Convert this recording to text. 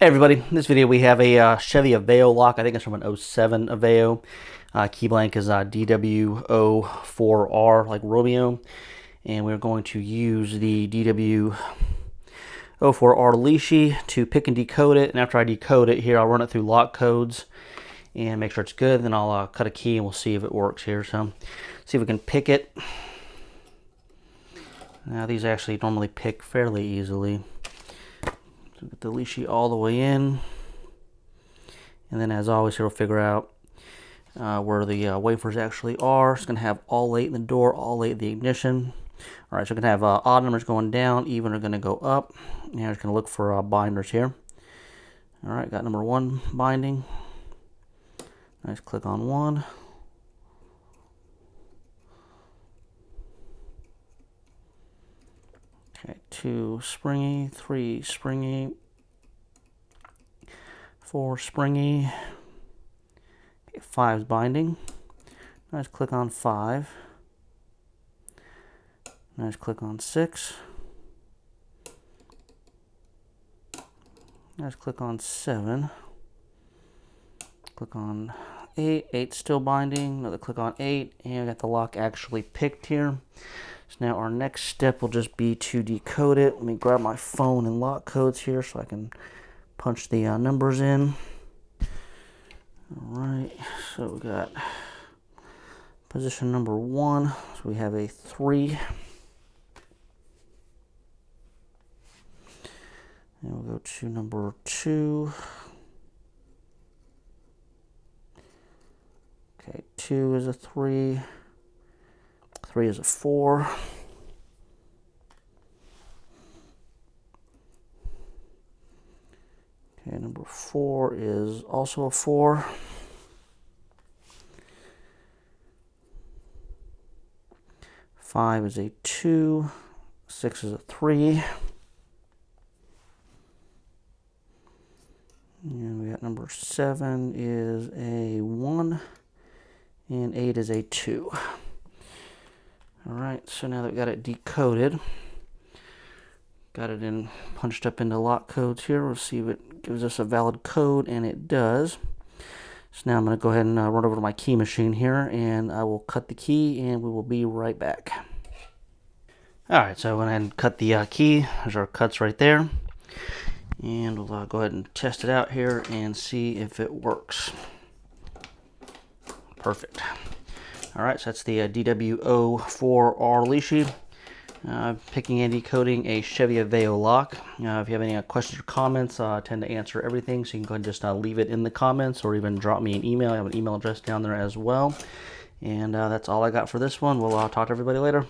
Hey everybody, in this video we have a Chevy Aveo lock. I think it's from an '07 Aveo. Key blank is DWO4R, like Romeo. And we're going to use the DWO4R Lishi to pick and decode it. And after I decode it here, I'll run it through lock codes and make sure it's good. Then I'll cut a key and we'll see if it works here. So, see if we can pick it. Now these actually normally pick fairly easily. So get the Lishi all the way in, and then as always here we'll figure out where the wafers actually are. It's going to have all 8 in the door, all 8 in the ignition. Alright, so we're going to have odd numbers going down, even are going to go up. And we're just going to look for binders here. Alright, got number 1 binding. Nice, click on 1. Okay, 2 springy, 3 springy, 4 springy. Okay, 5's binding. Nice, click on 5. Nice, click on 6. Nice, click on 7. Click on 8. 8's still binding. Another click on 8, and we got the lock actually picked here. So now our next step will just be to decode it. Let me grab my phone and lock codes here so I can punch the numbers in. Alright, so we got position number 1. So we have a 3. And we'll go to number 2. Okay, 2 is a 3. 3 is a 4. Okay, number 4 is also a 4. Five is a 2. 6 is a 3. And we got number 7 is a 1. And 8 is a 2. Alright, so now that we got it decoded, got it in punched up into lock codes here, we'll see if it gives us a valid code, and it does. So now I'm going to go ahead and run over to my key machine here, and I will cut the key, and we will be right back. Alright, so I went ahead and cut the key. There's our cuts right there. And we'll go ahead and test it out here and see if it works. Perfect. Alright, so that's the DWO4R Lishi. Picking and decoding a Chevy Aveo lock. If you have any questions or comments, I tend to answer everything, so you can go ahead and just leave it in the comments or even drop me an email. I have an email address down there as well. And that's all I got for this one. We'll talk to everybody later.